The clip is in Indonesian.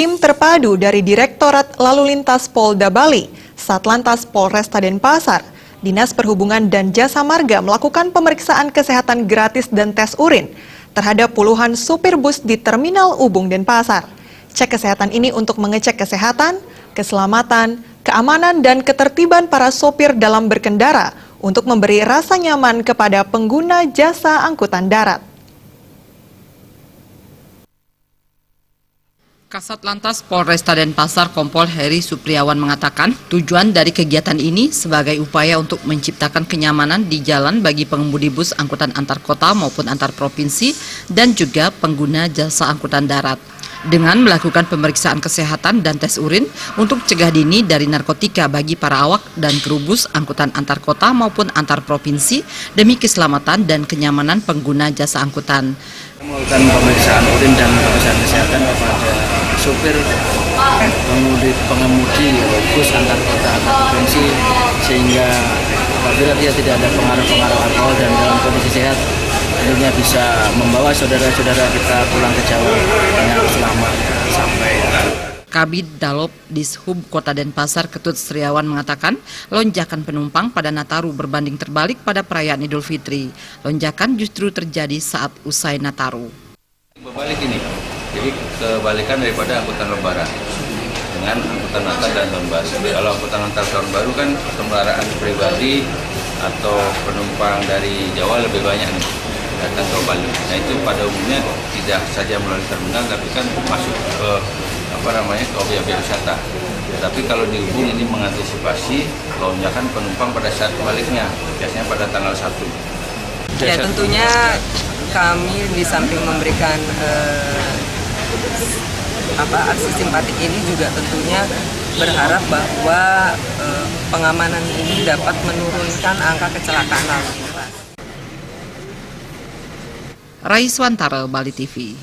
Tim terpadu dari Direktorat Lalu Lintas Polda Bali, Satlantas Polresta Denpasar, Dinas Perhubungan dan Jasa Marga melakukan pemeriksaan kesehatan gratis dan tes urin terhadap puluhan supir bus di Terminal Ubung Denpasar. Cek kesehatan ini untuk mengecek kesehatan, keselamatan, keamanan, dan ketertiban para sopir dalam berkendara untuk memberi rasa nyaman kepada pengguna jasa angkutan darat. Kasat Lantas Polresta Denpasar Kompol Heri Supriawan mengatakan tujuan dari kegiatan ini sebagai upaya untuk menciptakan kenyamanan di jalan bagi pengemudi bus angkutan antar kota maupun antar provinsi dan juga pengguna jasa angkutan darat. Dengan melakukan pemeriksaan kesehatan dan tes urin untuk cegah dini dari narkotika bagi para awak dan kru bus angkutan antar kota maupun antar provinsi demi keselamatan dan kenyamanan pengguna jasa angkutan. Melakukan pemeriksaan urin dan pemeriksaan kesehatan kepada supir pengemudi bus antar kota antar provinsi, sehingga apabila dia tidak ada pengaruh alkohol dan dalam kondisi sehat, tentunya bisa membawa saudara-saudara kita pulang ke Jawa dengan selamat sampai. Kabid Dalop Dishub Kota Denpasar Ketut Sriawan mengatakan lonjakan penumpang pada Nataru berbanding terbalik pada perayaan Idul Fitri. Lonjakan justru terjadi saat usai Nataru. Berbalik ini, jadi kebalikan daripada angkutan Lebaran dengan angkutan Natal dan Tahun Baru. Kalau angkutan Natal Tahun Baru kan kendaraan pribadi atau penumpang dari Jawa lebih banyak nih datang ke Bali. Nah itu pada umumnya tidak saja melalui terminal, tapi kan masuk ke ke objek wisata. Tapi kalau di Ubung ini mengantisipasi lonjakan penumpang pada saat baliknya, biasanya pada tanggal 1. Ya tentunya kami di samping memberikan aksi simpatik ini juga tentunya berharap bahwa pengamanan ini dapat menurunkan angka kecelakaan lalu lintas. Raiswantara, Bali TV.